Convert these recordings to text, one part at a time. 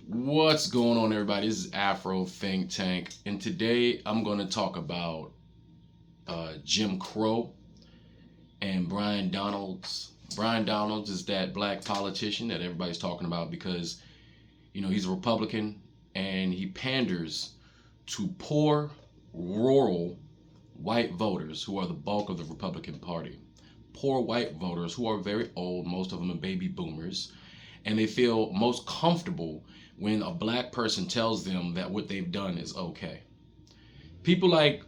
What's going on, everybody? This is Afro Think Tank, and today I'm going to talk about Jim Crow and Brian Donalds. Brian Donalds is that black politician that everybody's talking about because he's a Republican and he panders to poor, rural white voters who are the bulk of the Republican Party. Poor white voters who are very old, most of them are baby boomers, and they feel most comfortable when a black person tells them that what they've done is okay. People like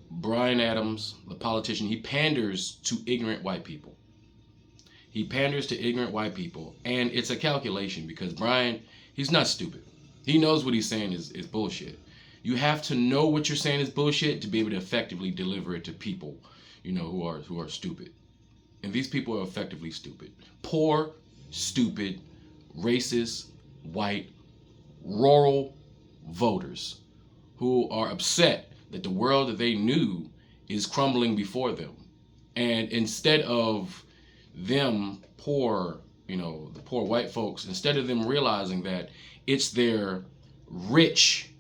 Brian Adams, the politician, he panders to ignorant white people. He panders to ignorant white people, and it's a calculation because Brian, he's not stupid. He knows what he's saying is bullshit. You have to know what you're saying is bullshit to be able to effectively deliver it to people, who are stupid. And these people are effectively stupid. Poor, stupid, racist, white, rural voters who are upset that the world that they knew is crumbling before them. And instead of them poor, the poor white folks, instead of them realizing that it's their rich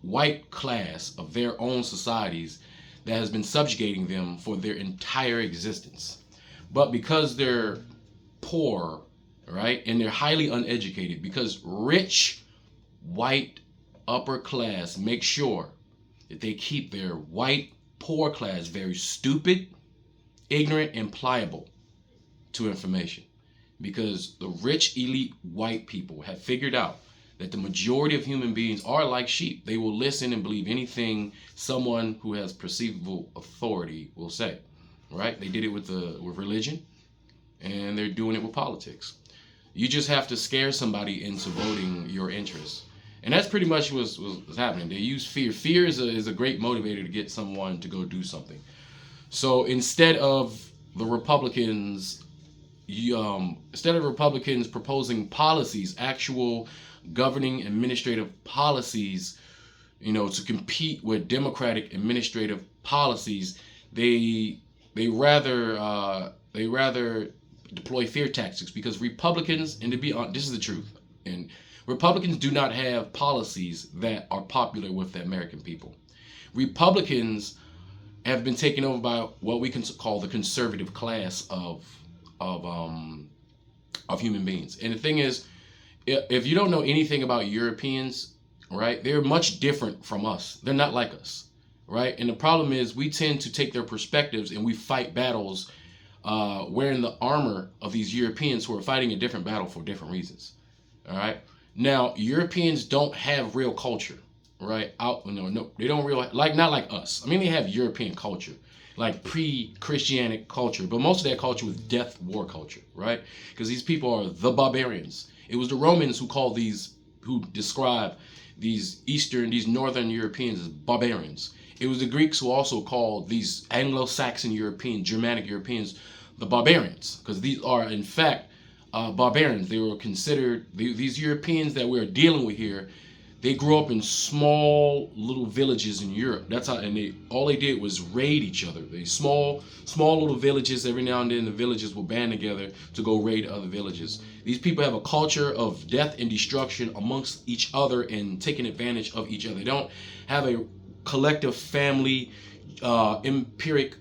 white class of their own societies that has been subjugating them for their entire existence. But because they're poor, right, and they're highly uneducated, because rich white upper class make sure that they keep their white poor class very stupid, ignorant, and pliable to information. Because the rich elite white people have figured out that the majority of human beings are like sheep. They will listen and believe anything someone who has perceivable authority will say. Right? They did it with religion, and they're doing it with politics. You just have to scare somebody into voting your interests. And that's pretty much what's happening. They use fear. Fear is a great motivator to get someone to go do something. So instead of the Republicans, proposing policies, actual governing administrative policies, to compete with democratic administrative policies, they rather deploy fear tactics because Republicans, and to be honest, this is the truth, and Republicans do not have policies that are popular with the American people. Republicans have been taken over by what we can call the conservative class of human beings. And the thing is, if you don't know anything about Europeans, right, they're much different from us. They're not like us, right? And the problem is we tend to take their perspectives and we fight battles wearing the armor of these Europeans who are fighting a different battle for different reasons. All right. Now, Europeans don't have real culture, right? No, they don't not like us. I mean, they have European culture, like pre-Christianic culture, but most of that culture was death war culture, right? Because these people are the barbarians. It was the Romans who describe these northern Europeans as barbarians. It was the Greeks who also called these Anglo-Saxon European, Germanic Europeans, the barbarians, because these are in fact barbarians. They were considered these Europeans that we're dealing with here. They grew up in small little villages in Europe. That's how, and all they did was raid each other. They small little villages. Every now and then, the villages will band together to go raid other villages. These people have a culture of death and destruction amongst each other and taking advantage of each other. They don't have a collective family, empiric,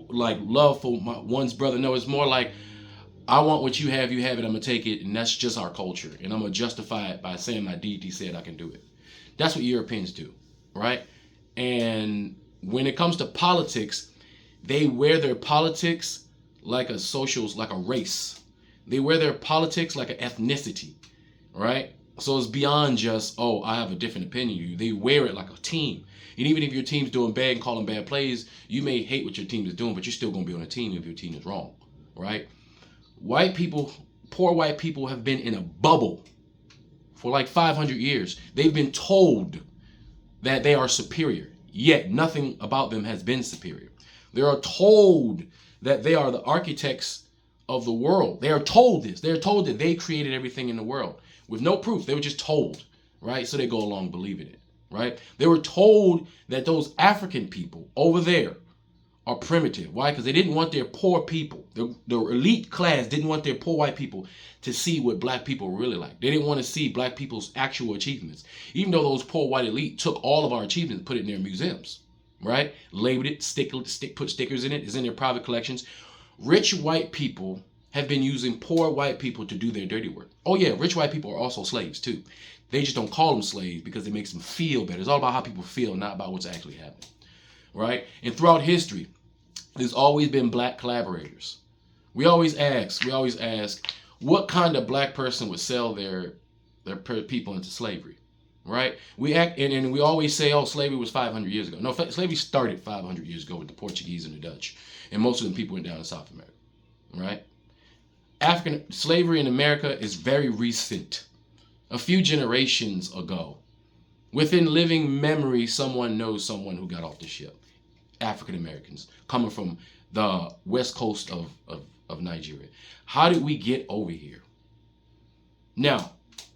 like love for one's brother. No, it's more like, I want what you have it, I'm going to take it, and that's just our culture. And I'm going to justify it by saying my deity said I can do it. That's what Europeans do, right? And when it comes to politics, they wear their politics like like a race. They wear their politics like an ethnicity, right? So it's beyond just, oh, I have a different opinion than you. They wear it like a team. And even if your team's doing bad and calling bad plays, you may hate what your team is doing, but you're still going to be on a team if your team is wrong, right? White people, poor white people, have been in a bubble for like 500 years. They've been told that they are superior, yet nothing about them has been superior. They are told that they are the architects of the world. They are told this. They are told that they created everything in the world with no proof. They were just told, right? So they go along believing it, right? They were told that those African people over there are primitive. Why? Because they didn't want their poor people, the elite class didn't want their poor white people to see what black people were really like. They didn't want to see black people's actual achievements. Even though those poor white elite took all of our achievements and put it in their museums, right? Labeled it, put stickers in it, it's in their private collections. Rich white people have been using poor white people to do their dirty work. Oh yeah, rich white people are also slaves too. They just don't call them slaves because it makes them feel better. It's all about how people feel, not about what's actually happening, right? And throughout history, there's always been black collaborators. We always ask, what kind of black person would sell their people into slavery, right? And we always say, oh, slavery was 500 years ago. No, slavery started 500 years ago with the Portuguese and the Dutch, and most of them people went down to South America, right? African slavery in America is very recent. A few generations ago, within living memory, someone knows someone who got off the ship. African Americans coming from the west coast of Nigeria. How did we get over here? Now,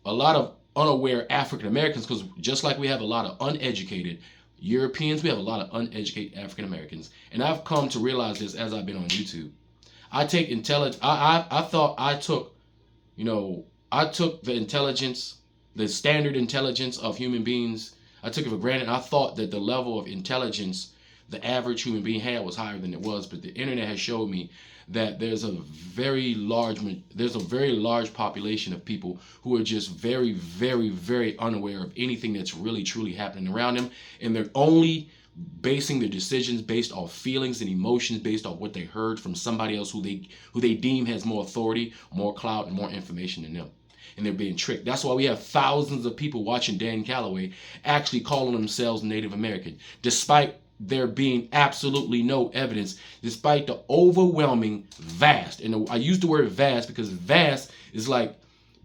a lot of unaware African Americans, because just like we have a lot of uneducated Europeans, we have a lot of uneducated African Americans. And I've come to realize this as I've been on YouTube. I take intelligence. I thought I took, I took the intelligence, the standard intelligence of human beings. I took it for granted. I thought that the level of intelligence the average human being had was higher than it was, but the internet has showed me that there's a very large population of people who are just very, very, very unaware of anything that's really truly happening around them, and they're only basing their decisions based off feelings and emotions, based off what they heard from somebody else who they deem has more authority, more clout, and more information than them. And they're being tricked. That's why we have thousands of people watching Dan Calloway actually calling themselves Native American, despite there being absolutely no evidence, despite the overwhelming vast. And I use the word vast because vast is like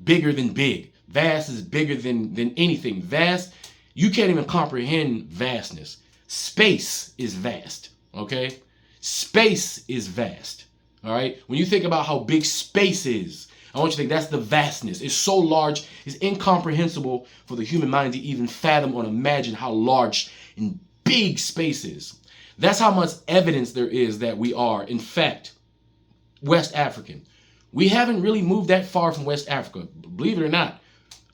bigger than big. Vast is bigger than anything. Vast, you can't even comprehend vastness. Space is vast, okay? Space is vast, all right? When you think about how big space is, I want you to think that's the vastness. It's so large, it's incomprehensible for the human mind to even fathom or imagine how large and big space is. That's how much evidence there is that we are, in fact, West African. We haven't really moved that far from West Africa. Believe it or not,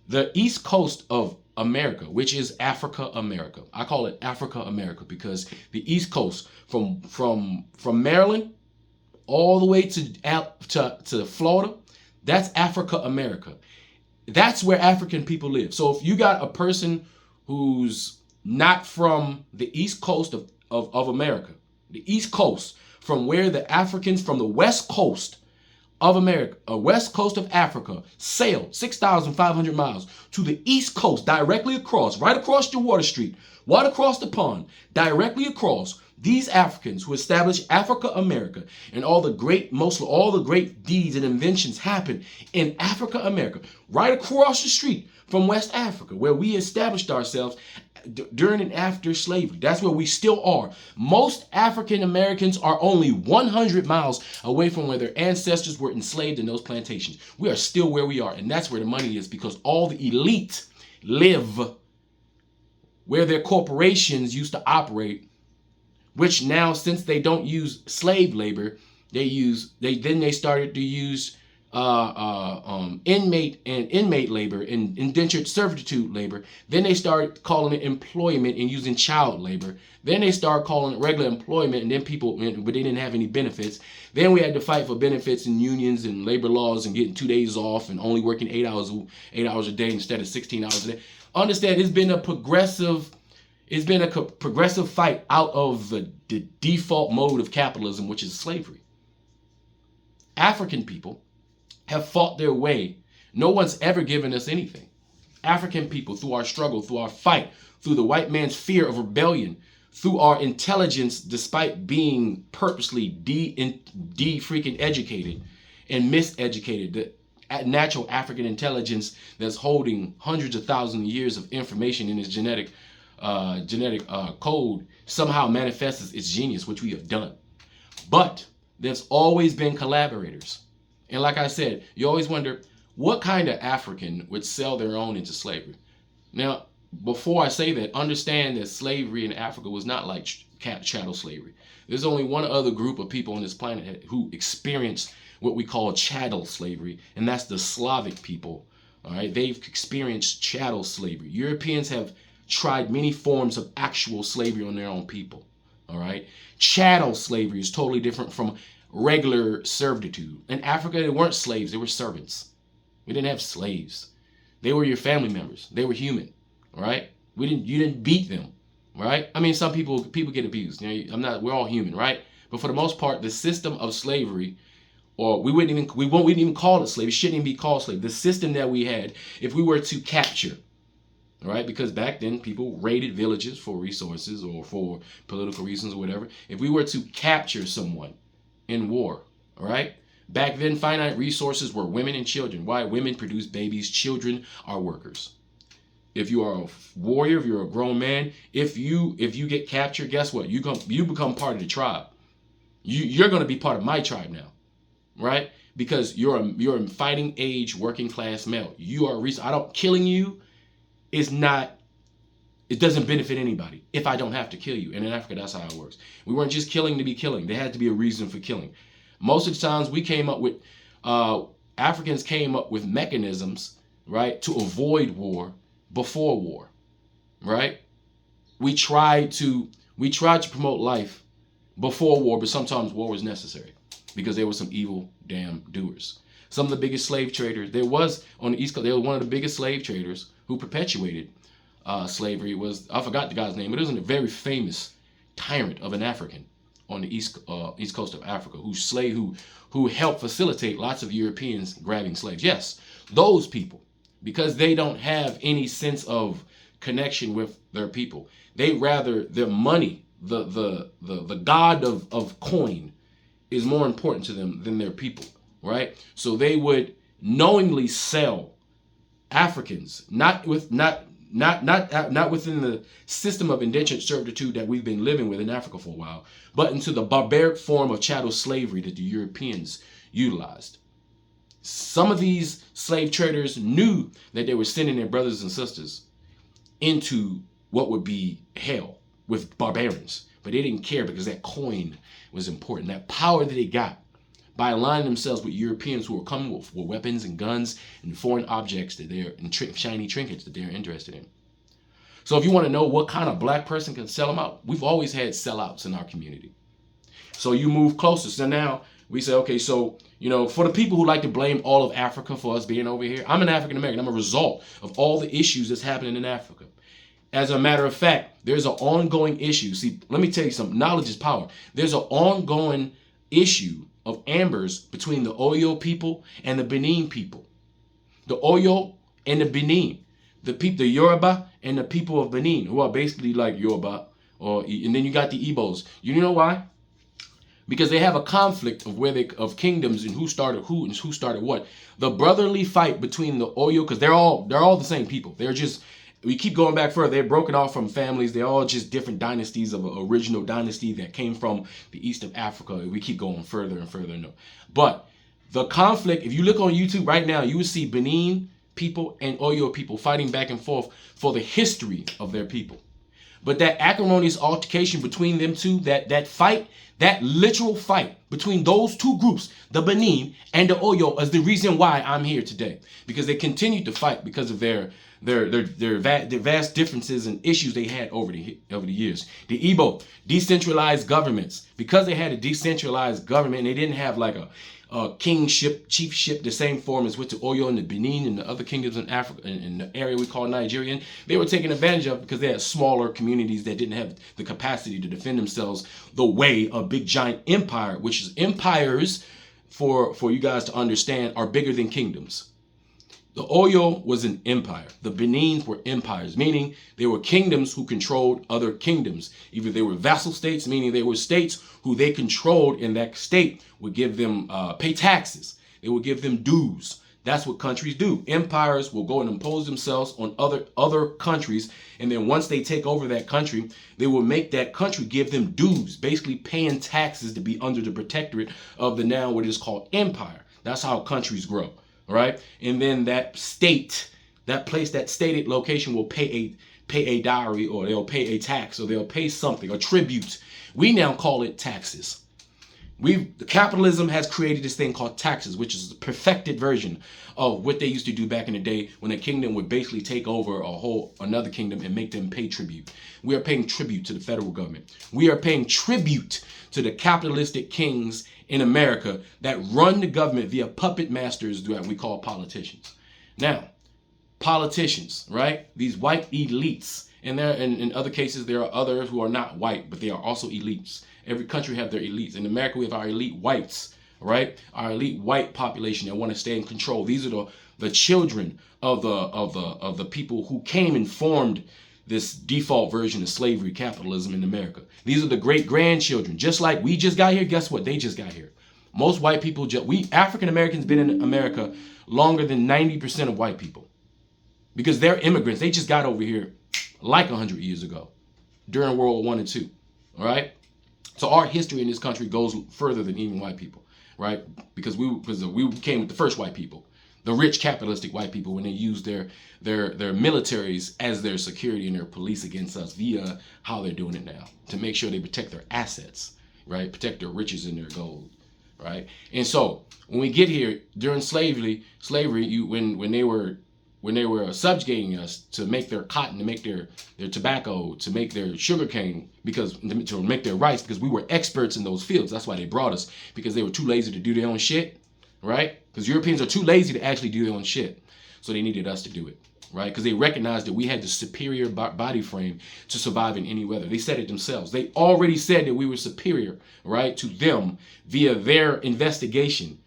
the East Coast of America, which is Africa America. I call it Africa America because the East Coast from Maryland all the way to Florida, that's Africa America. That's where African people live. So if you got a person who's not from the East Coast of America, the East Coast, from where the Africans from the West Coast of America, West Coast of Africa, sailed 6,500 miles to the East Coast, directly across, right across your water street, right across the pond, directly across. These Africans who established Africa America, and mostly all the great deeds and inventions happened in Africa America, right across the street from West Africa, where we established ourselves during and after slavery. That's where we still are. Most African Americans are only 100 miles away from where their ancestors were enslaved in those plantations. We are still where we are, and that's where the money is, because all the elite live where their corporations used to operate, which now, since they don't use slave labor, they started to use inmate labor and indentured servitude labor. Then they started calling it employment and using child labor. Then they started calling it regular employment, and then but they didn't have any benefits. Then we had to fight for benefits and unions and labor laws and getting 2 days off and only working 8 hours a day instead of 16 hours a day. Understand, it's been a progressive fight out of the default mode of capitalism, which is slavery. African people have fought their way. No one's ever given us anything. African people, through our struggle, through our fight, through the white man's fear of rebellion, through our intelligence, despite being purposely freaking educated and miseducated, the natural African intelligence that's holding hundreds of thousands of years of information in its genetic code somehow manifests its genius, which we have done. But there's always been collaborators. And like I said, you always wonder what kind of African would sell their own into slavery. Now, before I say that, understand that slavery in Africa was not like chattel slavery. There's only one other group of people on this planet who experienced what we call chattel slavery, and that's the Slavic people. All right, they've experienced chattel slavery. Europeans have tried many forms of actual slavery on their own people. All right, chattel slavery is totally different from regular servitude. In Africa, they weren't slaves; they were servants. We didn't have slaves. They were your family members. They were human. All right, you didn't beat them. Right? I mean, some people get abused. You know, we're all human, right? But for the most part, the system of slavery, or we wouldn't even call it slavery. It shouldn't even be called slavery. The system that we had, if we were to capture, right? Because back then people raided villages for resources or for political reasons or whatever. If we were to capture someone in war, all right? Back then, finite resources were women and children. Why? Women produce babies. Children are workers. If you are a warrior, if you're a grown man, if you get captured, guess what? You become part of the tribe. You're going to be part of my tribe now, right? Because you're a fighting age working class male. You are killing you is not. It doesn't benefit anybody if I don't have to kill you. And in Africa, that's how it works. We weren't just killing to be killing. There had to be a reason for killing. Most of the times, Africans came up with mechanisms, right, to avoid war. Before war, right? We tried to promote life before war, but sometimes war was necessary because there were some evil damn doers. Some of the biggest slave traders there was on the East Coast. There was one of the biggest slave traders who perpetuated slavery. I forgot the guy's name, but it was a very famous tyrant of an African on the East Coast of Africa who helped facilitate lots of Europeans grabbing slaves. Yes, those people. Because they don't have any sense of connection with their people. They rather their money, the god of coin, is more important to them than their people, right? So they would knowingly sell Africans, not within the system of indentured servitude that we've been living with in Africa for a while, but into the barbaric form of chattel slavery that the Europeans utilized. Some of these slave traders knew that they were sending their brothers and sisters into what would be hell with barbarians, but they didn't care because that coin was important. That power that they got by aligning themselves with Europeans who were coming with weapons and guns and foreign objects and shiny trinkets that they're interested in. So if you want to know what kind of black person can sell them out, we've always had sellouts in our community. So you move closer. So now we say, okay, so, you know, for the people who like to blame all of Africa for us being over here, I'm an African American. I'm a result of all the issues that's happening in Africa. As a matter of fact, there's an ongoing issue. See, let me tell you something. Knowledge is power. There's an ongoing issue of ambers between the Oyo people and the Benin people. The Oyo and the Benin. The Yoruba and the people of Benin, who are basically like Yoruba. And then you got the Igbos. You know why? Because they have a conflict of kingdoms and who started who and who started what. The brotherly fight between the Oyo, because they're all the same people. We keep going back further. They're broken off from families. They're all just different dynasties of an original dynasty that came from the east of Africa. We keep going further and further. No. But the conflict, if you look on YouTube right now, you will see Benin people and Oyo people fighting back and forth for the history of their people. But that acrimonious altercation between them two, that fight, that literal fight between those two groups, the Benin and the Oyo, is the reason why I'm here today. Because they continued to fight because of their vast differences and issues they had over the years. The Igbo, decentralized governments. Because they had a decentralized government and they didn't have like a kingship, chiefship, the same form as with the Oyo and the Benin and the other kingdoms in Africa, in the area we call Nigerian, they were taken advantage of because they had smaller communities that didn't have the capacity to defend themselves the way a big giant empire, which is empires, for you guys to understand, are bigger than kingdoms. The Oyo was an empire. The Benins were empires, meaning they were kingdoms who controlled other kingdoms. Either they were vassal states, meaning they were states who they controlled, and that state would give them pay taxes. They would give them dues. That's what countries do. Empires will go and impose themselves on other countries, and then once they take over that country, they will make that country give them dues, basically paying taxes to be under the protectorate of the now what is called empire. That's how countries grow. All right, and then that state, that place, that stated location will pay pay a dowry, or they'll pay a tax, or they'll pay something, a tribute. We now call it taxes. Capitalism has created this thing called taxes, which is the perfected version of what they used to do back in the day when a kingdom would basically take over another kingdom and make them pay tribute. We are paying tribute to the federal government. We are paying tribute to the capitalistic kings in America that run the government via puppet masters that we call politicians. Now, politicians, right? These white elites, and in other cases there are others who are not white, but they are also elites. Every country have their elites. In America, we have our elite whites, right? Our elite white population that want to stay in control. These are the children of the people who came and formed this default version of slavery capitalism in America. These are the great grandchildren. Just like we just got here, guess what? They just got here. Most white people, we African Americans been in America longer than 90% of white people, because they're immigrants. They just got over here like 100 years ago during World War I and II. All right. So our history in this country goes further than even white people, right? Because we came with the first white people, the rich capitalistic white people, when they used their militaries as their security and their police against us via how they're doing it now to make sure they protect their assets, right? Protect their riches and their gold, right? And so when we get here during slavery, when they were subjugating us to make their cotton, to make their tobacco, to make their sugarcane, to make their rice, because we were experts in those fields. That's why they brought us, because they were too lazy to do their own shit, right? Because Europeans are too lazy to actually do their own shit. So they needed us to do it, right? Because they recognized that we had the superior body frame to survive in any weather. They said it themselves. They already said that we were superior, right, to them via their investigation.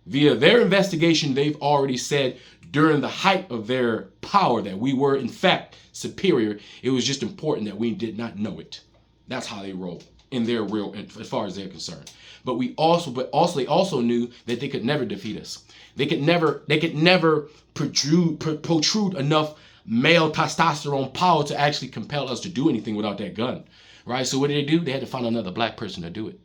Via their investigation, they've already said during the height of their power that we were in fact superior. It was just important that we did not know it. That's how they roll in their real, as far as they're concerned. But they also knew that they could never defeat us. They could never protrude enough male testosterone power to actually compel us to do anything without that gun, right? So what did they do? They had to find another black person to do it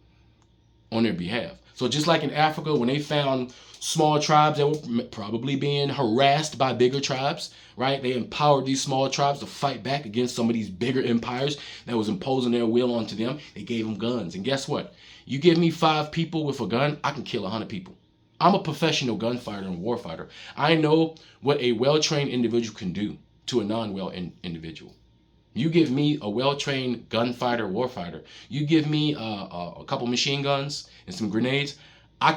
on their behalf. So just like in Africa, when they found small tribes that were probably being harassed by bigger tribes, right? They empowered these small tribes to fight back against some of these bigger empires that was imposing their will onto them. They gave them guns. And guess what? You give me 5 people with a gun, I can kill 100 people. I'm a professional gunfighter and warfighter. I know what a well-trained individual can do to a non-well individual. You give me a well-trained gunfighter, warfighter. You give me a couple machine guns and some grenades. I'll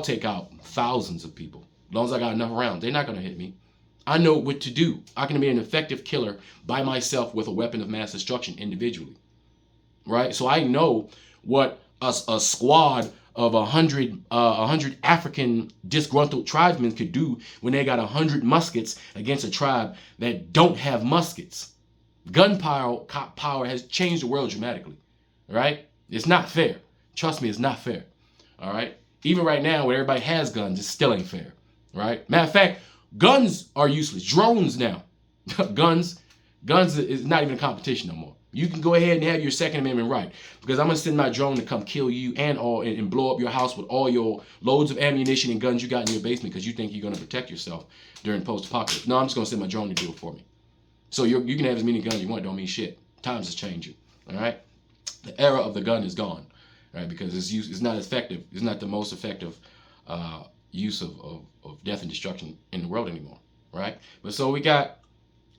take out thousands of people. As long as I got enough rounds, they're not going to hit me. I know what to do. I can be an effective killer by myself with a weapon of mass destruction individually, right? So I know what a squad of 100 African disgruntled tribesmen could do when they got 100 muskets against a tribe that don't have muskets. Gunpower has changed the world dramatically, right? It's not fair. Trust me, it's not fair, all right? Even right now, where everybody has guns, it still ain't fair, right? Matter of fact, guns are useless. Drones now. guns is not even a competition no more. You can go ahead and have your Second Amendment right, because I'm going to send my drone to come kill you and blow up your house with all your loads of ammunition and guns you got in your basement because you think you're going to protect yourself during post-apocalypse. No, I'm just going to send my drone to do it for me. So you can have as many guns you want, don't mean shit. Times is changing, all right? The era of the gun is gone, right? Because it's not effective. It's not the most effective use of death and destruction in the world anymore, right? But so we got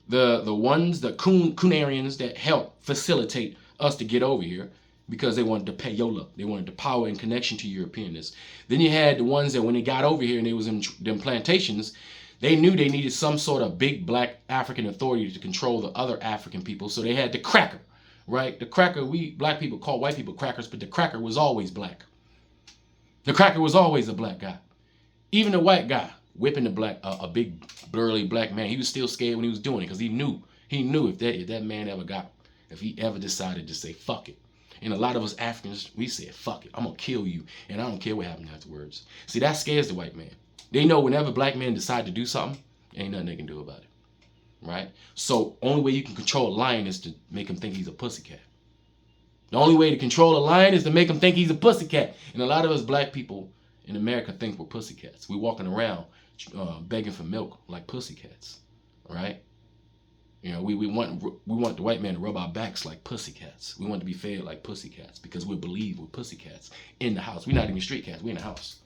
the ones, the Coonarians that helped facilitate us to get over here because they wanted the payola. They wanted the power and connection to Europeanness. Then you had the ones that when they got over here and they was in them plantations, they knew they needed some sort of big black African authority to control the other African people. So they had the cracker, right? The cracker, we black people call white people crackers, but the cracker was always black. The cracker was always a black guy. Even the white guy whipping a big burly black man, he was still scared when he was doing it because he knew if that man if he ever decided to say fuck it. And a lot of us Africans, we said fuck it, I'm gonna kill you, and I don't care what happened afterwards. See, that scares the white man. They know whenever black men decide to do something, ain't nothing they can do about it, right? So only way you can control a lion is to make him think he's a pussycat. The only way to control a lion is to make him think he's a pussycat. And a lot of us black people in America think we're pussycats. We're walking around begging for milk like pussycats, right? You know, we want the white man to rub our backs like pussycats. We want to be fed like pussycats because we believe we're pussycats in the house. We're not even street cats. We're in the house,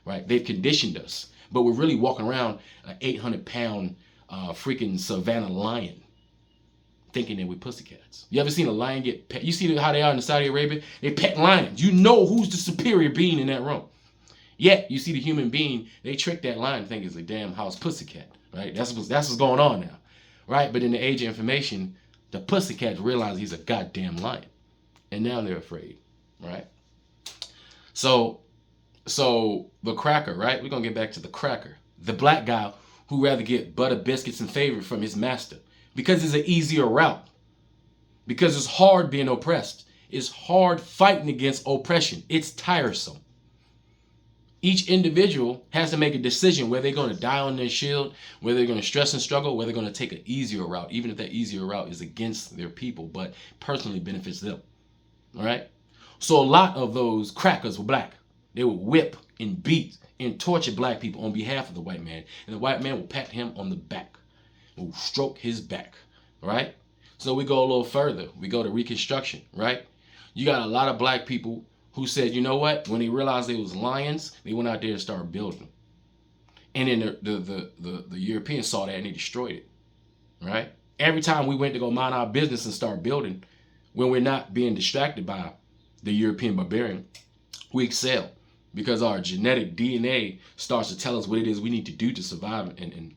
right? They've conditioned us, but we're really walking around an 800-pound freaking savannah lion, thinking that we're pussycats. You ever seen a lion get pet? You see how they are in Saudi Arabia? They pet lions. You know who's the superior being in that room. Yet you see the human being, they trick that lion to think it's a damn house pussycat, right? That's what's going on now, right? But in the age of information, the pussycats realize he's a goddamn lion, and now they're afraid, right? So the cracker, right? We're gonna get back to the cracker, the black guy who rather get butter biscuits and favor from his master because it's an easier route. Because it's hard being oppressed. It's hard fighting against oppression. It's tiresome. Each individual has to make a decision whether they're going to die on their shield, whether they're going to stress and struggle, whether they're going to take an easier route, even if that easier route is against their people, but personally benefits them. All right? So a lot of those crackers were black. They would whip and beat and torture black people on behalf of the white man. And the white man will pat him on the back, will stroke his back. All right? So we go a little further. We go to Reconstruction, right? You got a lot of black people who said, you know what? When they realized they was lions, they went out there and started building. And then the Europeans saw that and they destroyed it, right? Every time we went to go mind our business and start building, when we're not being distracted by the European barbarian, we excel because our genetic DNA starts to tell us what it is we need to do to survive and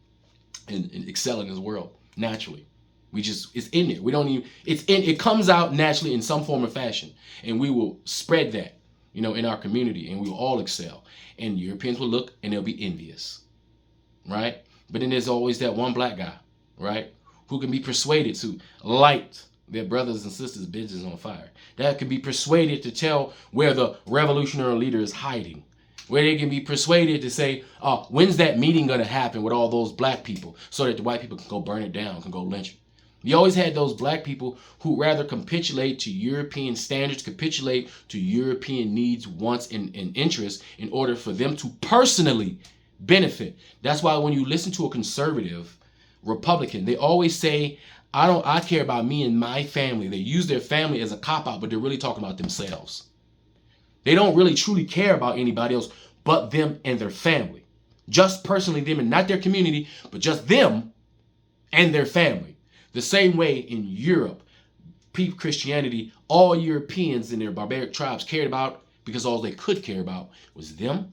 excel in this world naturally. It's in there. We don't even, it comes out naturally in some form or fashion. And we will spread that, you know, in our community and we will all excel. And Europeans will look and they'll be envious, right? But then there's always that one black guy, right? Who can be persuaded to light their brothers and sisters' business on fire. That can be persuaded to tell where the revolutionary leader is hiding. Where they can be persuaded to say, when's that meeting going to happen with all those black people so that the white people can go burn it down, can go lynch it. You always had those black people who rather capitulate to European standards, capitulate to European needs, wants, and interests in order for them to personally benefit. That's why when you listen to a conservative Republican, they always say, I care about me and my family. They use their family as a cop-out, but they're really talking about themselves. They don't really truly care about anybody else but them and their family. Just personally them and not their community, but just them and their family. The same way in Europe, Christianity, all Europeans and their barbaric tribes cared about because all they could care about was them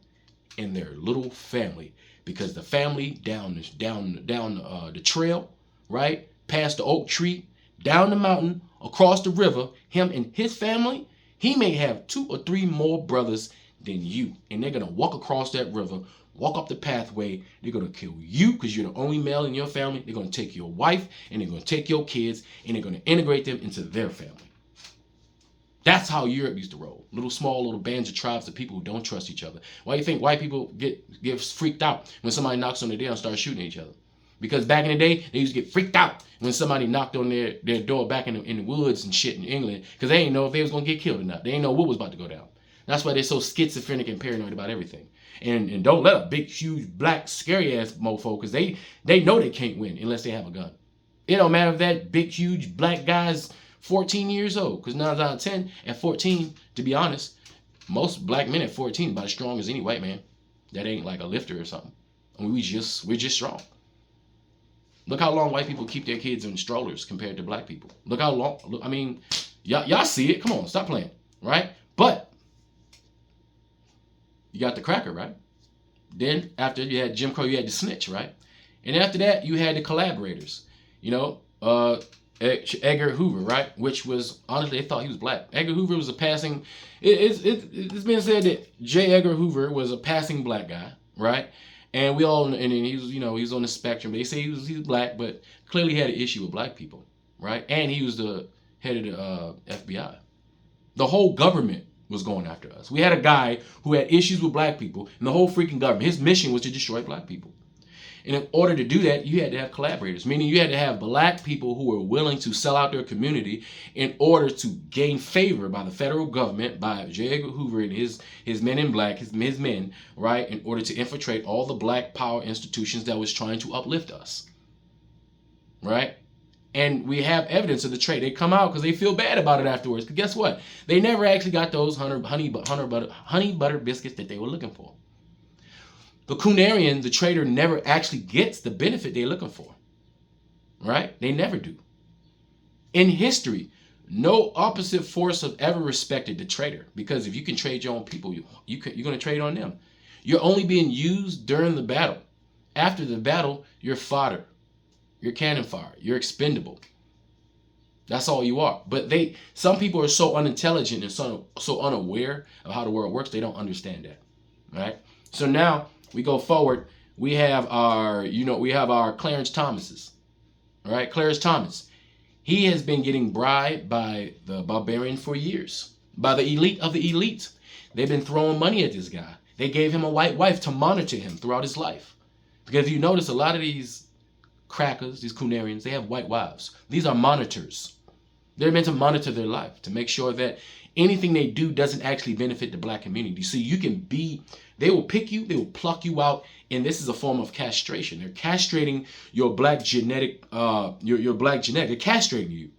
and their little family. Because the family down the trail, right, past the oak tree, down the mountain, across the river, him and his family, he may have 2 or 3 more brothers than you. And they're going to walk across that river, walk up the pathway. They're going to kill you because you're the only male in your family. They're going to take your wife and they're going to take your kids and they're going to integrate them into their family. That's how Europe used to roll. Small little bands of tribes of people who don't trust each other. Why do you think white people get freaked out when somebody knocks on their door and starts shooting at each other? Because back in the day, they used to get freaked out when somebody knocked on their door back in the woods and shit in England because they didn't know if they was going to get killed or not. They didn't know what was about to go down. That's why they're so schizophrenic and paranoid about everything. And don't let a big, huge, black, scary-ass mofo because they know they can't win unless they have a gun. It don't matter if that big, huge, black guy's 14 years old because 9 out of 10 at 14, to be honest, most black men at 14 are about as strong as any white man. That ain't like a lifter or something. I mean, we're just strong. Look how long white people keep their kids in strollers compared to black people. Look how long. I mean, y'all see it. Come on, stop playing, right? But you got the cracker, right? Then after you had Jim Crow, you had the snitch, right? And after that, you had the collaborators. You know, Edgar Hoover, right? Which was, honestly, they thought he was black. Edgar Hoover was a passing. It's been said that J. Edgar Hoover was a passing black guy, right? And we all, and he was, you know, he was on the spectrum. They say he was black, but clearly he had an issue with black people, right? And he was the head of the FBI. The whole government was going after us. We had a guy who had issues with black people, and the whole freaking government, his mission was to destroy black people. And in order to do that, you had to have collaborators, meaning you had to have black people who were willing to sell out their community in order to gain favor by the federal government, by J. Edgar Hoover and his men in black, his men, right, in order to infiltrate all the black power institutions that was trying to uplift us, right? And we have evidence of the trade. They come out because they feel bad about it afterwards. But guess what? They never actually got those honey butter biscuits that they were looking for. The Cunarian, the trader, never actually gets the benefit they're looking for. Right? They never do. In history, no opposite force have ever respected the trader, because if you can trade your own people, you're going to trade on them. You're only being used during the battle. After the battle, you're fodder. You're cannon fire. You're expendable. That's all you are. But some people are so unintelligent and so unaware of how the world works, they don't understand that. Right? So now we go forward. We have our Clarence Thomases. All right, Clarence Thomas. He has been getting bribed by the barbarian for years, by the elite of the elite. They've been throwing money at this guy. They gave him a white wife to monitor him throughout his life. Because if you notice, a lot of these crackers, these Cunarians, they have white wives. These are monitors. They're meant to monitor their life, to make sure that anything they do doesn't actually benefit the black community. So they will pick you, they will pluck you out, and this is a form of castration. They're castrating your black genetic, your black genetic. They're castrating you.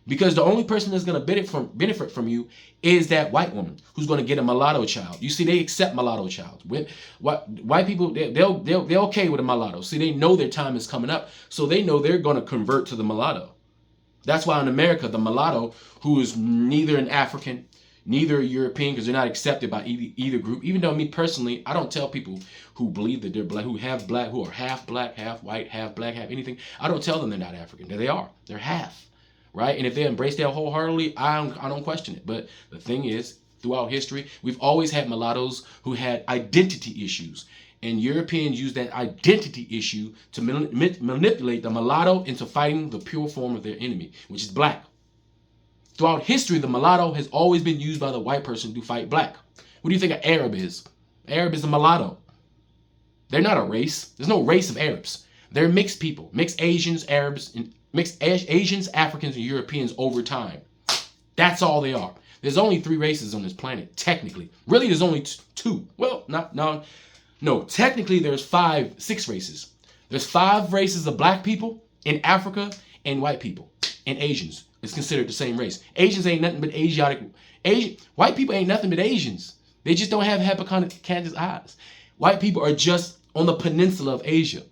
Because the only person that's going to benefit from you is that white woman who's going to get a mulatto child. You see, they accept mulatto child. White people, they're okay with a mulatto. See, they know their time is coming up, so they know they're going to convert to the mulatto. That's why in America, the mulatto, who is neither an African, neither a European, because they're not accepted by either group. Even though me personally, I don't tell people who believe that they're black, who are half black, half white, half black, half anything. I don't tell them they're not African. They are. They're half. Right? And if they embrace that wholeheartedly, I don't question it. But the thing is, throughout history, we've always had mulattoes who had identity issues. And Europeans used that identity issue to manipulate the mulatto into fighting the pure form of their enemy, which is black. Throughout history, the mulatto has always been used by the white person to fight black. What do you think an Arab is? Arab is a mulatto. They're not a race. There's no race of Arabs. They're mixed people, mixed Asians, Arabs, and mixed Asians, Africans, and Europeans over time. That's all they are. There's only 3 races on this planet, technically. Really, there's only 2. Well, no. Technically, there's 6 races. There's 5 races of black people in Africa and white people and Asians. It's considered the same race. Asians ain't nothing but Asiatic. White people ain't nothing but Asians. They just don't have Hippocampus eyes. White people are just on the peninsula of Asia.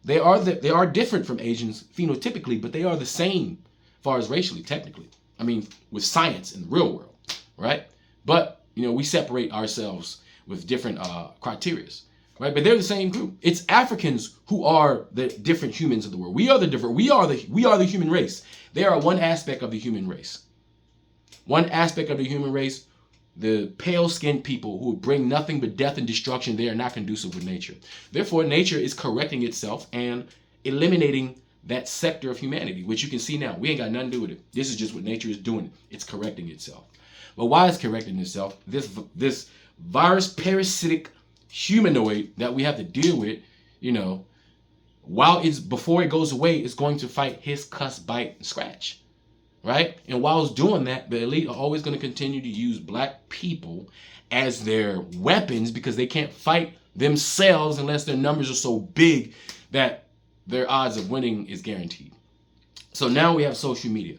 They are different from Asians phenotypically, but they are the same as far as racially, technically. I mean, with science in the real world, right? But, we separate ourselves with different criteria, right? But they're the same group. It's Africans who are the different humans of the world. We are the human race. They are one aspect of the human race. One aspect of the human race. The pale-skinned people who bring nothing but death and destruction, they are not conducive with nature. Therefore, nature is correcting itself and eliminating that sector of humanity, which you can see now. We ain't got nothing to do with it. This is just what nature is doing. It's correcting itself. But why is correcting itself? This virus parasitic humanoid that we have to deal with, before it goes away, it's going to fight, hiss, cuss, bite, and scratch. Right? And while it's doing that, the elite are always going to continue to use black people as their weapons because they can't fight themselves unless their numbers are so big that their odds of winning is guaranteed. So now we have social media.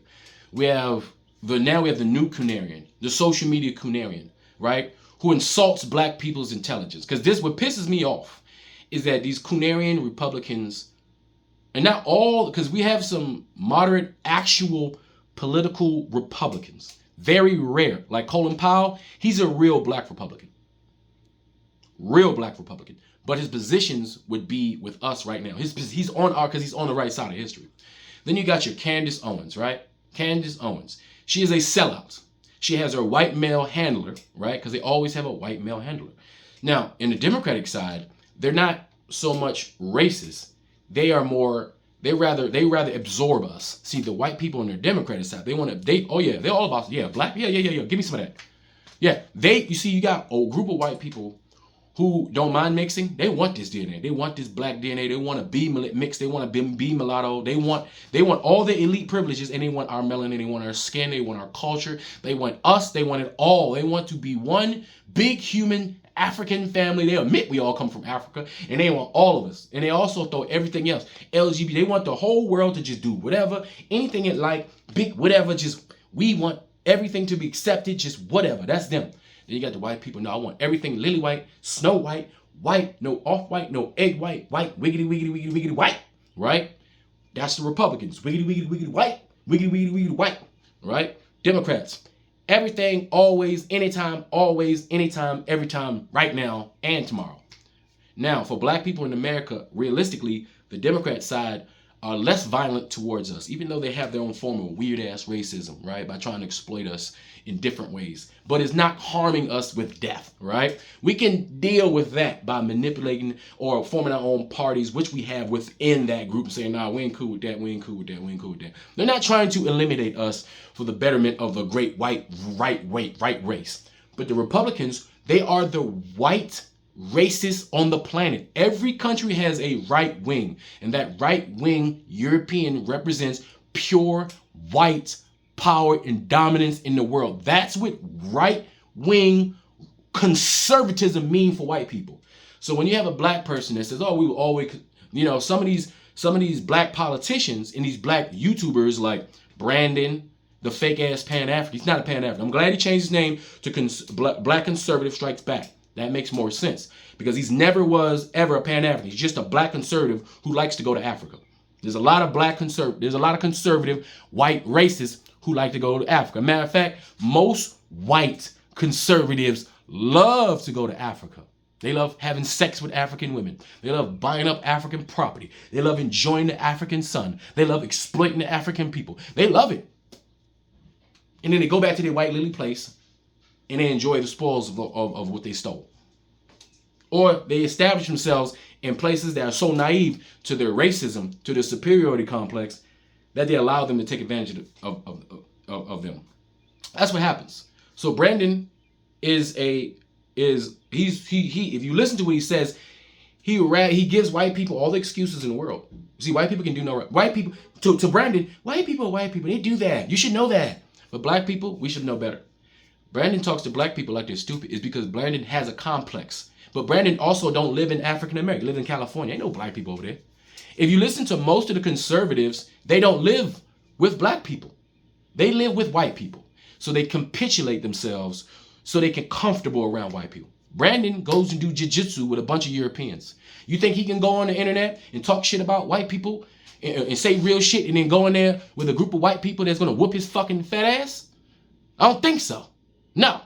We have the new Cunarian, the social media Cunarian, right? Who insults black people's intelligence. Because what pisses me off is that these Cunarian Republicans, and not all, because we have some moderate actual political Republicans. Very rare. Like Colin Powell, he's a real black Republican. Real black Republican. But his positions would be with us right now. He's on the right side of history. Then you got your Candace Owens, right? Candace Owens. She is a sellout. She has her white male handler, right? Because they always have a white male handler. Now, in the Democratic side, they're not so much racist. They rather absorb us. See, the white people on their Democratic side, they're all about, black, give me some of that. Yeah, you got a group of white people who don't mind mixing. They want this DNA. They want this black DNA. They want to be mixed. They want to be mulatto. They want all the elite privileges, and they want our melanin. They want our skin. They want our culture. They want us. They want it all. They want to be one big human African family. They admit we all come from Africa, and they want all of us. And they also throw everything else. LGBT, they want the whole world to just do whatever, anything it like, big whatever, just we want everything to be accepted, just whatever. That's them. Then you got the white people. No, I want everything lily white, snow white, white, no off-white, no egg white, white, wiggity, wiggity, wiggity, wiggity, white, right? That's the Republicans. Wiggity, wiggity, wiggity, white, wiggity, wiggity, wiggity, white, right? Democrats. Everything, always, anytime, every time, right now, and tomorrow. Now, for black people in America, realistically, the Democrat side are less violent towards us, even though they have their own form of weird-ass racism, right? By trying to exploit us in different ways. But it's not harming us with death, right? We can deal with that by manipulating or forming our own parties, which we have within that group, and saying, nah, we ain't cool with that, we ain't cool with that, we ain't cool with that. They're not trying to eliminate us for the betterment of the great white right race. But the Republicans, they are the white racists on the planet. Every country has a right wing, and that right wing European represents pure white power and dominance in the world. That's what right wing conservatism mean for white people. So when you have a black person that says, oh, we will always, you know, some of these black politicians and these black YouTubers like Brandon, the fake ass Pan-African, he's not a Pan-African. I'm glad he changed his name to Black Conservative Strikes Back. That makes more sense because he's never was ever a Pan-African. He's just a black conservative who likes to go to Africa. There's a lot of conservative white racists who like to go to Africa. Matter of fact, most white conservatives love to go to Africa. They love having sex with African women. They love buying up African property. They love enjoying the African sun. They love exploiting the African people. They love it. And then they go back to their white lily place and they enjoy the spoils of what they stole. Or they establish themselves in places that are so naive to their racism, to their superiority complex, that they allow them to take advantage of them. That's what happens. So Brandon if you listen to what he says, he gives white people all the excuses in the world. See, white people can do no right. White people, to Brandon, white people, they do that. You should know that. But black people, we should know better. Brandon talks to black people like they're stupid is because Brandon has a complex. But Brandon also don't live in African America. He lives in California. Ain't no black people over there. If you listen to most of the conservatives, they don't live with black people. They live with white people. So they capitulate themselves so they can comfortable around white people. Brandon goes and do jiu-jitsu with a bunch of Europeans. You think he can go on the internet and talk shit about white people and say real shit and then go in there with a group of white people that's going to whoop his fucking fat ass? I don't think so. No.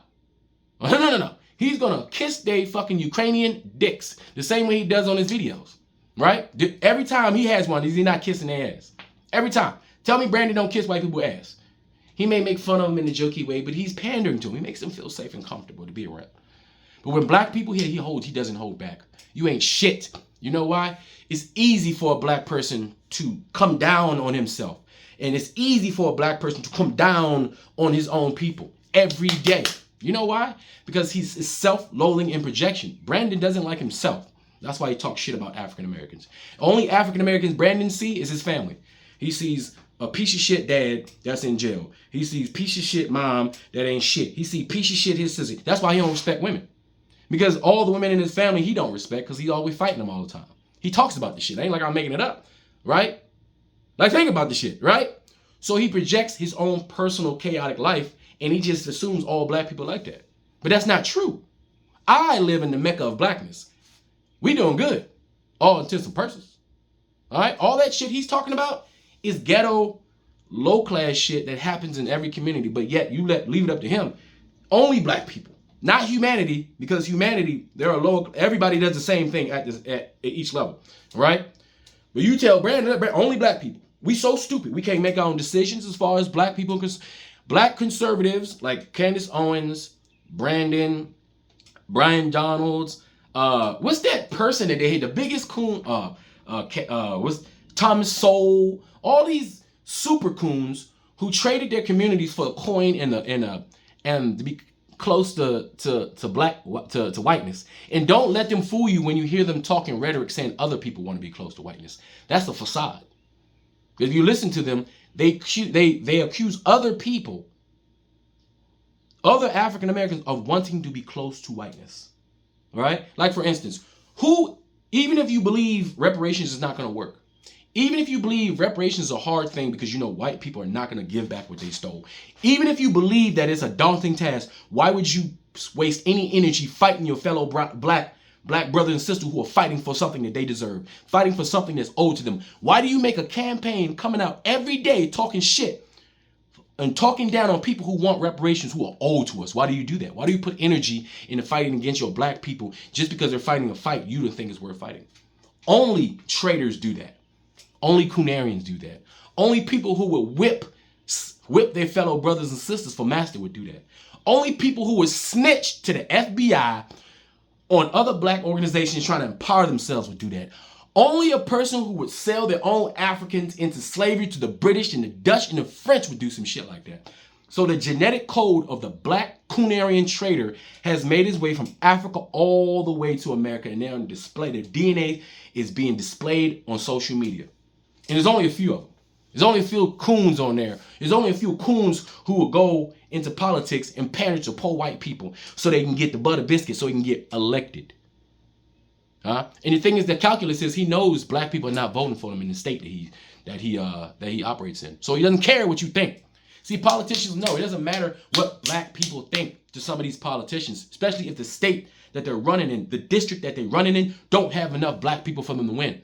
No. He's going to kiss their fucking Ukrainian dicks the same way he does on his videos, right? Every time he has one, is he not kissing their ass? Every time. Tell me Brandon don't kiss white people's ass. He may make fun of them in a jokey way, but he's pandering to them. He makes them feel safe and comfortable to be around. But when black people here, he doesn't hold back. You ain't shit. You know why? It's easy for a black person to come down on himself. And it's easy for a black person to come down on his own people every day. You know why? Because he's self-loathing and projection. Brandon doesn't like himself. That's why he talks shit about African Americans. Only African Americans Brandon sees is his family. He sees a piece of shit dad that's in jail. He sees piece of shit mom that ain't shit. He sees piece of shit his sister. That's why he don't respect women. Because all the women in his family he don't respect because he's always fighting them all the time. He talks about the shit. It ain't like I'm making it up, right? Like think about the shit, right? So he projects his own personal chaotic life and he just assumes all black people like that. But that's not true. I live in the Mecca of blackness. We doing good. All intents and purposes. All right? All that shit he's talking about is ghetto, low-class shit that happens in every community, but yet you leave it up to him. Only black people. Not humanity, because humanity, everybody does the same thing at each level, right? But you tell Brandon, only black people. We so stupid. We can't make our own decisions as far as black people, because black conservatives like Candace Owens, Brandon, Brian Donalds, what's that person that they hate? The biggest coon, was Thomas Sowell, all these super coons who traded their communities for a coin and to be close to whiteness. And don't let them fool you when you hear them talking rhetoric saying other people want to be close to whiteness. That's a facade. If you listen to them, they accuse other people, other African Americans, of wanting to be close to whiteness. right? Like for instance, even if you believe reparations is not going to work, even if you believe reparations is a hard thing because you know white people are not going to give back what they stole, even if you believe that it's a daunting task, why would you waste any energy fighting your fellow black brothers and sisters who are fighting for something that they deserve, fighting for something that's owed to them? Why do you make a campaign coming out every day talking shit and talking down on people who want reparations who are owed to us? Why do you do that? Why do you put energy into fighting against your black people just because they're fighting a fight you don't think is worth fighting? Only traitors do that. Only Coonarians do that. Only people who would whip their fellow brothers and sisters for master would do that. Only people who would snitch to the FBI on other black organizations trying to empower themselves would do that. Only a person who would sell their own Africans into slavery to the British and the Dutch and the French would do some shit like that. So the genetic code of the black Coonarian traitor has made its way from Africa all the way to America, and now on display, their DNA is being displayed on social media. And there's only a few of them. There's only a few coons on there. There's only a few coons who will go into politics and pander to poor white people so they can get the butter biscuit, so they can get elected. And the thing is, the calculus is he knows black people are not voting for him in the state that he operates in. So he doesn't care what you think. See, politicians know it doesn't matter what black people think to some of these politicians, especially if the state that they're running in, the district that they're running in, don't have enough black people for them to win.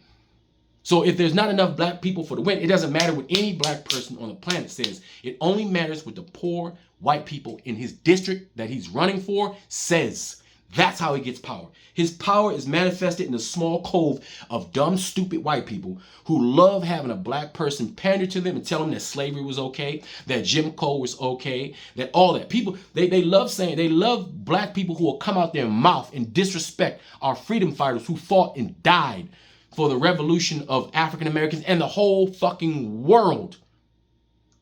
So if there's not enough black people for the win, it doesn't matter what any black person on the planet says. It only matters what the poor white people in his district that he's running for says. That's how he gets power. His power is manifested in a small cove of dumb, stupid white people who love having a black person pander to them and tell them that slavery was okay, that Jim Crow was okay, that all that. People, they love black people who will come out their mouth and disrespect our freedom fighters who fought and died for the revolution of African Americans and the whole fucking world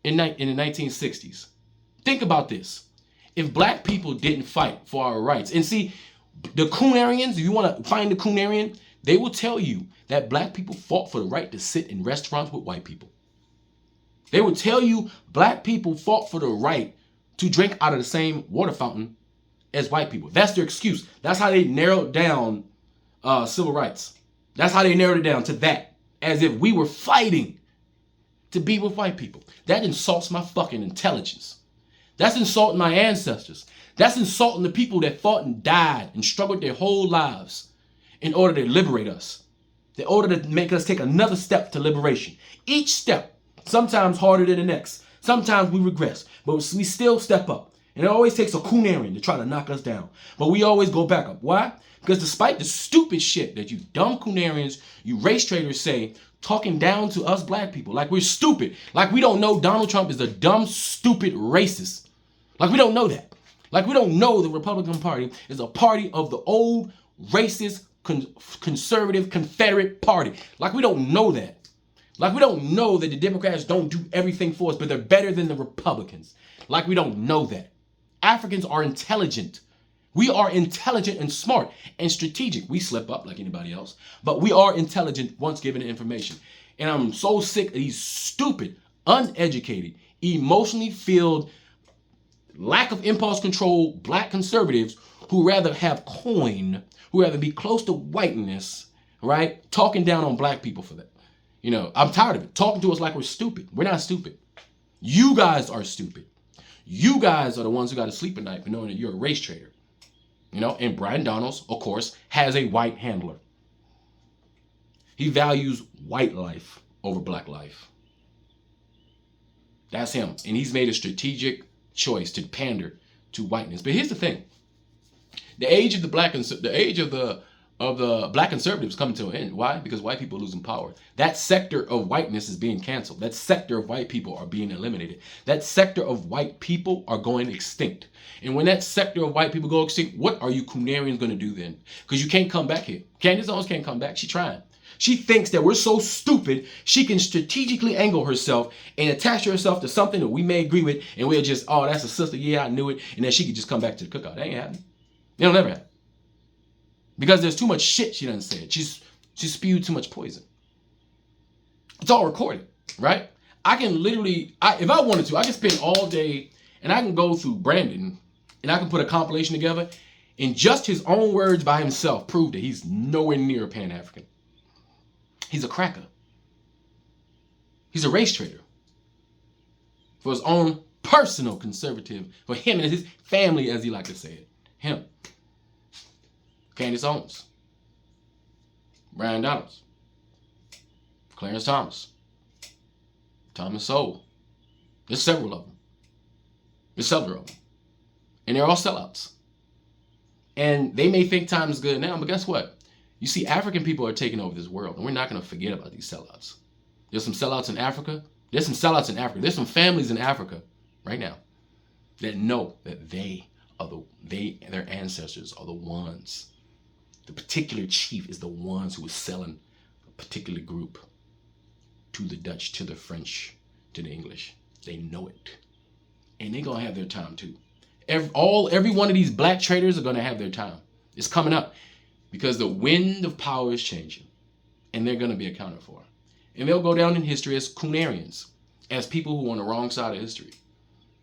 in the 1960s. Think about this. If black people didn't fight for our rights, and see, the Coonarians, if you want to find the Coonarian, they will tell you that black people fought for the right to sit in restaurants with white people. They will tell you black people fought for the right to drink out of the same water fountain as white people. That's their excuse. That's how they narrowed down civil rights. That's how they narrowed it down to that, as if we were fighting to be with white people. That insults my fucking intelligence. That's insulting my ancestors. That's insulting the people that fought and died and struggled their whole lives in order to liberate us, in order to make us take another step to liberation. Each step, sometimes harder than the next. Sometimes we regress, but we still step up. And it always takes a Coonarian to try to knock us down. But we always go back up. Why? Because despite the stupid shit that you dumb Coonarians, you race traders say, talking down to us black people, like we're stupid, like we don't know Donald Trump is a dumb, stupid racist. Like we don't know that. Like we don't know the Republican Party is a party of the old racist, conservative, Confederate party. Like we don't know that. Like we don't know that the Democrats don't do everything for us, but they're better than the Republicans. Like we don't know that. Africans are intelligent. We are intelligent and smart and strategic. We slip up like anybody else, but we are intelligent once given the information. And I'm so sick of these stupid, uneducated, emotionally filled, lack of impulse control black conservatives who rather have coin, who rather be close to whiteness, right? Talking down on black people for that. You know, I'm tired of it. Talking to us like we're stupid. We're not stupid. You guys are stupid. You guys are the ones who got to sleep at night for knowing that you're a race traitor. You know, and Brian Donalds, of course, has a white handler. He values white life over black life. That's him. And he's made a strategic choice to pander to whiteness. But here's the thing. The age of the black conservatives coming to an end. Why? Because white people are losing power. That sector of whiteness is being canceled. That sector of white people are being eliminated. That sector of white people are going extinct. And when that sector of white people go extinct, what are you Coonarians going to do then? Because you can't come back here. Candace Owens can't come back. She's trying. She thinks that we're so stupid, she can strategically angle herself and attach herself to something that we may agree with, and we'll just, oh, that's a sister, yeah, I knew it, and then she could just come back to the cookout. That ain't happening. It'll never happen. Because there's too much shit she done said. She spewed too much poison. It's all recorded, right? I can literally, if I wanted to, I can spend all day and I can go through Brandon and I can put a compilation together in just his own words by himself, proved that he's nowhere near a Pan-African. He's a cracker. He's a race trader. For his own personal conservative, for him and his family, as he like to say it. Him. Candace Owens. Brian Donalds. Clarence Thomas. Thomas Sowell. There's several of them. There's several of them. And they're all sellouts. And they may think time's good now, but guess what? You see, African people are taking over this world, and we're not going to forget about these sellouts. There's some sellouts in Africa. There's some sellouts in Africa. There's some families in Africa right now that know that their ancestors are the ones. The particular chief is the ones who was selling a particular group to the Dutch, to the French, to the English. They know it. And they're going to have their time too. Every one of these black traders are going to have their time. It's coming up because the wind of power is changing and they're going to be accounted for. And they'll go down in history as Coonarians, as people who are on the wrong side of history.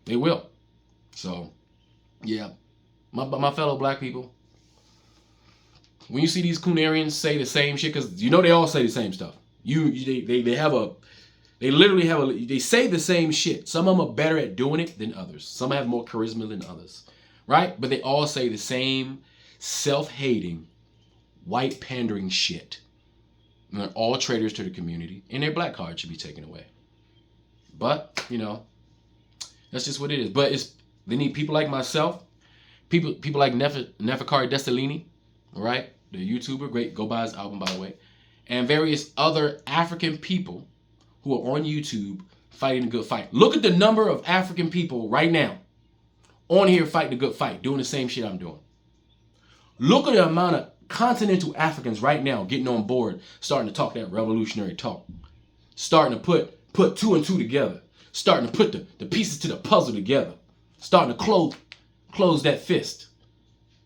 They will. So, yeah, my fellow black people, when you see these Coonarians say the same shit, because you know they all say the same stuff. They literally say the same shit. Some of them are better at doing it than others. Some have more charisma than others, right? But they all say the same self-hating, white pandering shit. And they're all traitors to the community, and their black card should be taken away. But, you know, that's just what it is. But they need people like myself, people like Neferkari Dessalini, right? The YouTuber, great, go buy his album, by the way. And various other African people who are on YouTube fighting a good fight. Look at the number of African people right now on here fighting a good fight, doing the same shit I'm doing. Look at the amount of continental Africans right now getting on board, starting to talk that revolutionary talk, starting to put two and two together, starting to put the pieces to the puzzle together, starting to close that fist.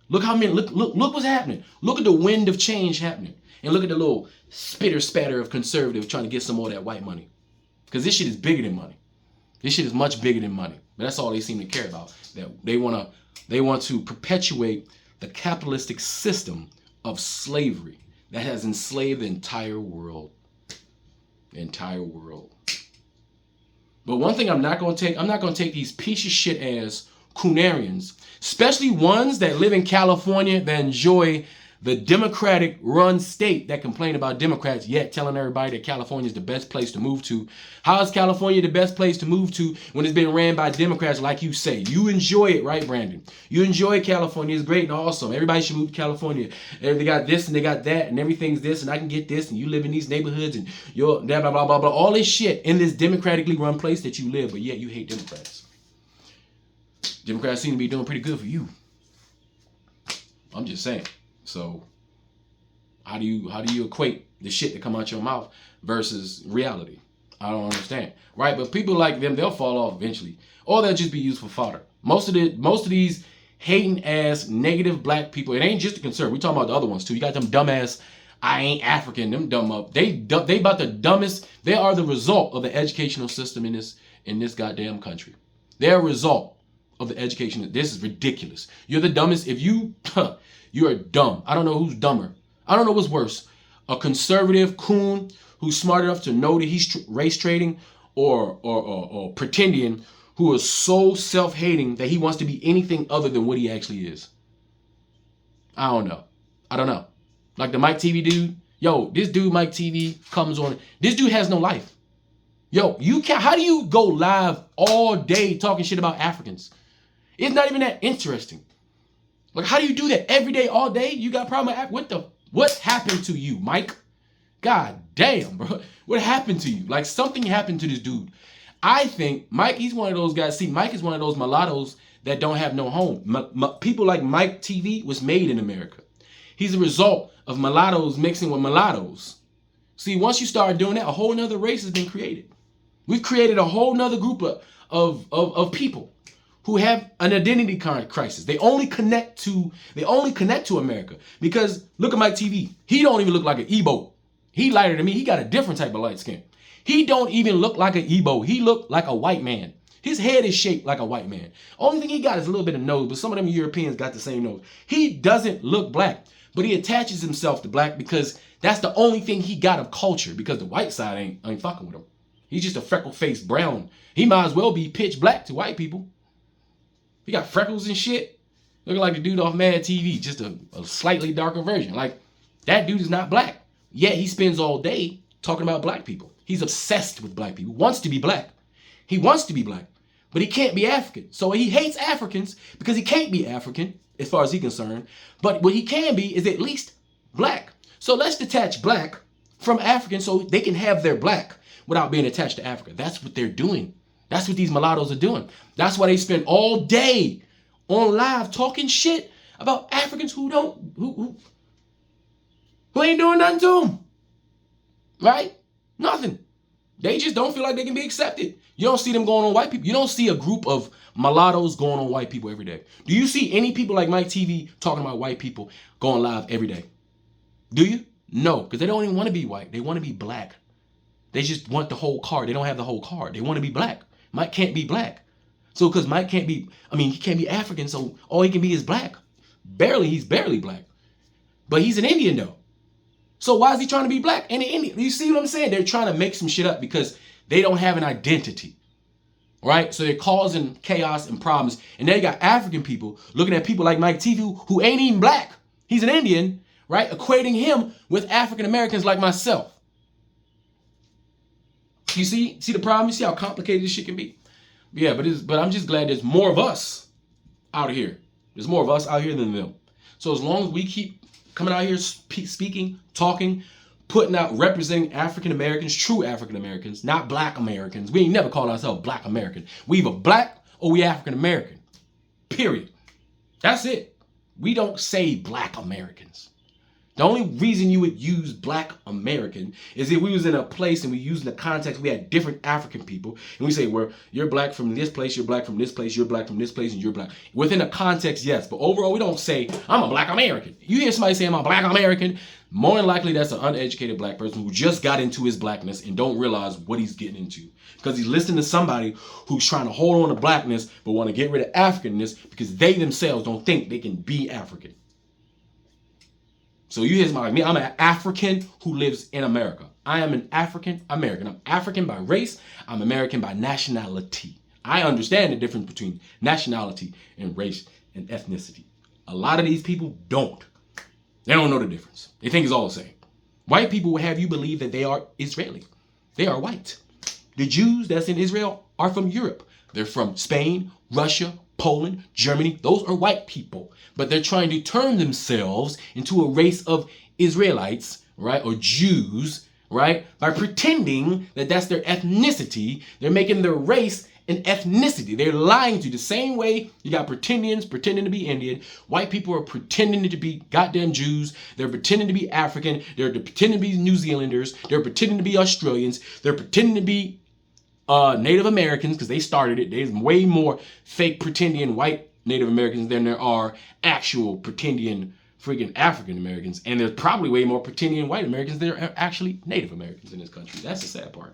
Look how many, look what's happening. Look at the wind of change happening. And look at the little spitter spatter of conservative trying to get some more of that white money. Because this shit is bigger than money. This shit is much bigger than money. But that's all they seem to care about. That they want to perpetuate the capitalistic system of slavery that has enslaved the entire world. The entire world. But one thing I'm not going to take these piece of shit ass Coonarians, especially ones that live in California that enjoy the Democratic run state that complain about Democrats, yet telling everybody that California is the best place to move to. How is California the best place to move to when it's been ran by Democrats like you say? You enjoy it, right, Brandon? You enjoy California. It's great and awesome. Everybody should move to California. They got this and they got that and everything's this and I can get this and you live in these neighborhoods and you're blah, blah, blah, blah, blah. All this shit in this democratically run place that you live, but yet you hate Democrats. Democrats seem to be doing pretty good for you. I'm just saying. So how do you equate the shit that come out your mouth versus reality? I don't understand. Right? But people like them, they'll fall off eventually. Or they'll just be used for fodder. Most of these hating ass negative black people, it ain't just the conservative. We talking about the other ones too. You got them dumbass, I ain't African, them dumb up. They about the dumbest. They are the result of the educational system in this goddamn country. They're a result of the education. This is ridiculous. You're the dumbest. If you you're dumb. I don't know who's dumber. I don't know what's worse. A conservative coon who's smart enough to know that he's race trading or pretending, who is so self-hating that he wants to be anything other than what he actually is. I don't know. Like the Mike TV dude. Yo, this dude Mike TV comes on. This dude has no life. Yo, how do you go live all day talking shit about Africans? It's not even that interesting. Like, how do you do that every day, all day? You got a problem with what happened to you, Mike? God damn, bro. What happened to you? Like, something happened to this dude. I think Mike, he's one of those guys. See, Mike is one of those mulattoes that don't have no home. People like Mike TV was made in America. He's a result of mulattoes mixing with mulattoes. See, once you start doing that, a whole nother race has been created. We've created a whole nother group of people who have an identity crisis. They only connect to America. Because look at Mike TV. He don't even look like an Igbo. He lighter than me. He got a different type of light skin. He don't even look like an Igbo. He look like a white man. His head is shaped like a white man. Only thing he got is a little bit of nose, but some of them Europeans got the same nose. He doesn't look black, but he attaches himself to black because that's the only thing he got of culture, because the white side ain't fucking with him. He's just a freckle-faced brown. He might as well be pitch black to white people. He got freckles and shit. Looking like the dude off Mad TV, just a slightly darker version. Like, that dude is not black. Yet he spends all day talking about black people. He's obsessed with black people. Wants to be black. He wants to be black, but he can't be African. So he hates Africans because he can't be African, as far as he's concerned. But what he can be is at least black. So let's detach black from African so they can have their black without being attached to Africa. That's what they're doing. That's what these mulattoes are doing. That's why they spend all day on live talking shit about Africans who ain't doing nothing to them. Right? Nothing. They just don't feel like they can be accepted. You don't see them going on white people. You don't see a group of mulattoes going on white people every day. Do you see any people like Mike TV talking about white people going live every day? Do you? No, because they don't even want to be white. They want to be black. They just want the whole card. They don't have the whole card. They want to be black. Mike can't be black. So because Mike can't be, he can't be African, so all he can be is black. He's barely black. But he's an Indian though. So why is he trying to be black and an Indian? You see what I'm saying? They're trying to make some shit up because they don't have an identity. Right? So they're causing chaos and problems. And then you got African people looking at people like Mike TV who ain't even black. He's an Indian, right? Equating him with African Americans like myself. You see the problem? You see how complicated this shit can be? Yeah, but I'm just glad there's more of us out here. There's more of us out here than them. So as long as we keep coming out here speaking, talking, putting out, representing African Americans, true African Americans, not black Americans. We ain't never called ourselves black American. We either black or we African American. Period. That's it. We don't say black Americans. The only reason you would use black American is if we was in a place and we used in the context, we had different African people, and we say, well, you're black from this place, you're black from this place, you're black from this place, and you're black. Within a context, yes, but overall, we don't say, I'm a black American. You hear somebody say I'm a black American, more than likely that's an uneducated black person who just got into his blackness and don't realize what he's getting into. Because he's listening to somebody who's trying to hold on to blackness but want to get rid of Africanness because they themselves don't think they can be African. So you hear somebody like me, I'm an African who lives in America. I am an African American. I'm African by race. I'm American by nationality. I understand the difference between nationality and race and ethnicity. A lot of these people don't. They don't know the difference. They think it's all the same. White people will have you believe that they are Israeli. They are white. The Jews that's in Israel are from Europe. They're from Spain, Russia, Poland, Germany. Those are white people. But they're trying to turn themselves into a race of Israelites, right? Or Jews, right? By pretending that that's their ethnicity. They're making their race an ethnicity. They're lying to you. The same way you got pretendians pretending to be Indian. White people are pretending to be goddamn Jews. They're pretending to be African. They're pretending to be New Zealanders. They're pretending to be Australians. They're pretending to be Native Americans because they started it. There's way more fake pretendian white Native Americans than there are actual pretendian freaking African Americans. And there's probably way more pretendian white Americans than there are actually Native Americans in this country. That's the sad part.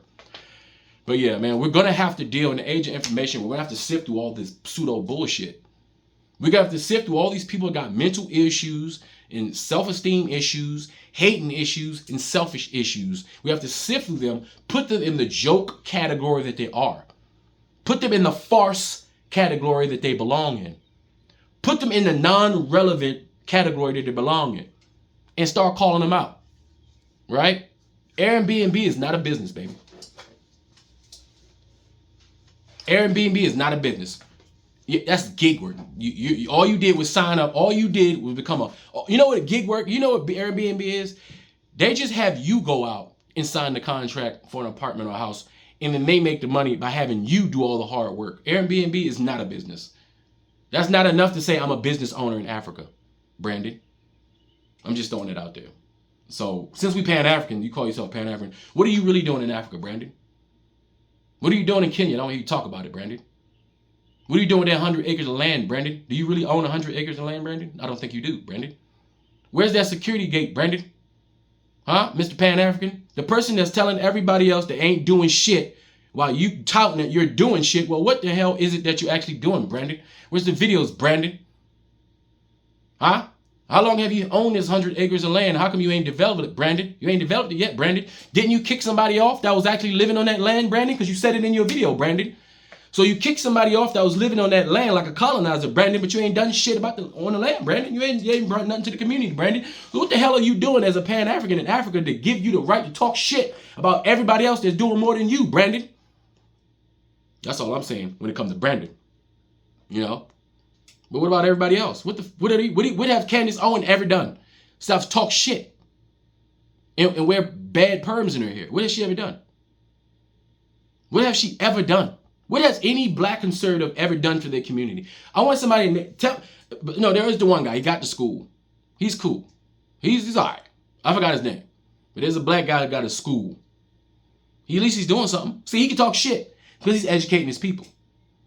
But yeah, man, we're going to have to deal in the age of information. We're going to have to sift through all this pseudo bullshit. We're going to have to sift through all these people that got mental issues and self-esteem issues, hating issues, and selfish issues. We have to sift through them, put them in the joke category that they are. Put them in the farce category that they belong in. Put them in the non-relevant category that they belong in. And start calling them out. Right? Airbnb is not a business, baby. Airbnb is not a business. That's gig work. You all you did was sign up. All you did was become a. You know what a gig work? You know what Airbnb is? They just have you go out and sign the contract for an apartment or a house, and then they make the money by having you do all the hard work. Airbnb is not a business. That's not enough to say I'm a business owner in Africa, Brandon. I'm just throwing it out there. So since we Pan-African, you call yourself Pan-African. What are you really doing in Africa, Brandon? What are you doing in Kenya? I don't hear you talk about it, Brandon. What are you doing with that 100 acres of land, Brandon? Do you really own 100 acres of land, Brandon? I don't think you do, Brandon. Where's that security gate, Brandon? Huh, Mr. Pan-African? The person that's telling everybody else they ain't doing shit while you touting that you're doing shit. Well, what the hell is it that you're actually doing, Brandon? Where's the videos, Brandon? Huh? How long have you owned this 100 acres of land? How come you ain't developed it, Brandon? You ain't developed it yet, Brandon. Didn't you kick somebody off that was actually living on that land, Brandon? Because you said it in your video, Brandon. So you kicked somebody off that was living on that land like a colonizer, Brandon, but you ain't done shit about on the land, Brandon. You ain't brought nothing to the community, Brandon. So what the hell are you doing as a Pan-African in Africa to give you the right to talk shit about everybody else that's doing more than you, Brandon? That's all I'm saying when it comes to Brandon. You know? But what about everybody else? What have Candace Owen ever done? Stop talk shit and wear bad perms in her hair. What has she ever done? What have she ever done? What has any black conservative ever done for their community? I want somebody to tell. No, there is the one guy. He got to school. He's cool. He's all right. I forgot his name. But there's a black guy that got to school. At least he's doing something. See, he can talk shit because he's educating his people.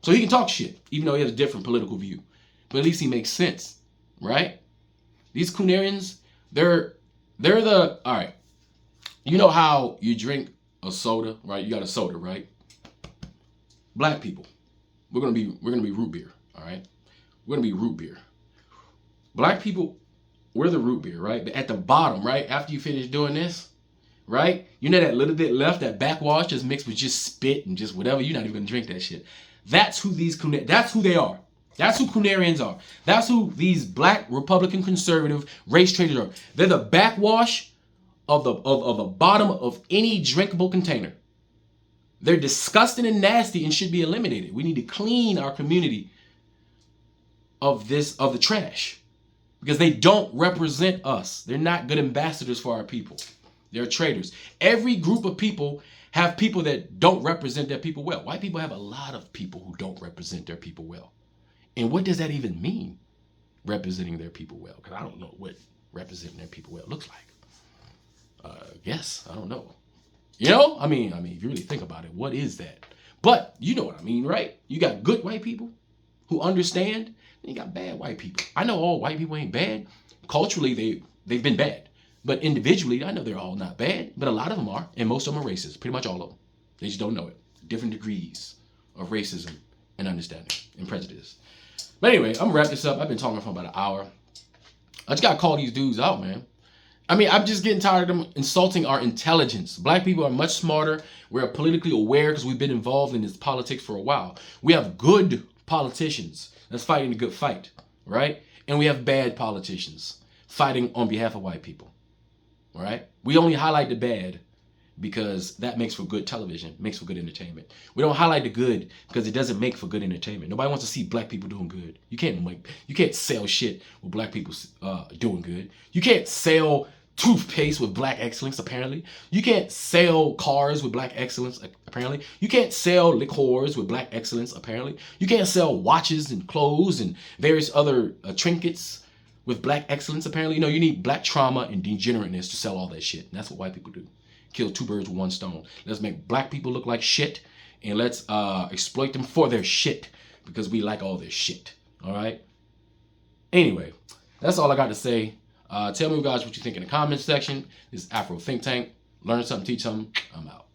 So he can talk shit, even though he has a different political view. But at least he makes sense, right? These Coonarians, they're the, all right. You know how you drink a soda, right? You got a soda, right? Black people, we're gonna be root beer, all right? We're gonna be root beer. Black people, we're the root beer, right? But at the bottom, right, after you finish doing this, right? You know that little bit left, that backwash just mixed with just spit and just whatever. You're not even gonna drink that shit. That's who that's who they are. That's who Coonarians are. That's who these black Republican conservative race traders are. They're the backwash of the bottom of any drinkable container. They're disgusting and nasty and should be eliminated. We need to clean our community of the trash because they don't represent us. They're not good ambassadors for our people. They're traitors. Every group of people have people that don't represent their people well. White people have a lot of people who don't represent their people well. And what does that even mean, representing their people well? Because I don't know what representing their people well looks like. Yes, I don't know. You know, I mean, if you really think about it, what is that? But you know what I mean, right? You got good white people who understand, and you got bad white people. I know all white people ain't bad. Culturally, they've been bad. But individually, I know they're all not bad, but a lot of them are, and most of them are racist. Pretty much all of them. They just don't know it. Different degrees of racism and understanding and prejudice. But anyway, I'm gonna wrap this up. I've been talking for about an hour. I just gotta call these dudes out, man. I mean, I'm just getting tired of them insulting our intelligence. Black people are much smarter. We're politically aware because we've been involved in this politics for a while. We have good politicians that's fighting the good fight, right? And we have bad politicians fighting on behalf of white people, all right? We only highlight the bad because that makes for good television, makes for good entertainment. We don't highlight the good because it doesn't make for good entertainment. Nobody wants to see black people doing good. You can't sell shit with black people doing good. You can't sell toothpaste with black excellence, apparently. You can't sell cars with black excellence, apparently. You can't sell liqueurs with black excellence, apparently. You can't sell watches and clothes and various other trinkets with black excellence, apparently. You know, you need black trauma and degenerateness to sell all that shit. And that's what white people do. Kill two birds with one stone. Let's make black people look like shit and let's exploit them for their shit because we like all their shit. All right? Anyway, that's all I got to say. Tell me, guys, what you think in the comments section. This is Afro Think Tank. Learn something, teach something. I'm out.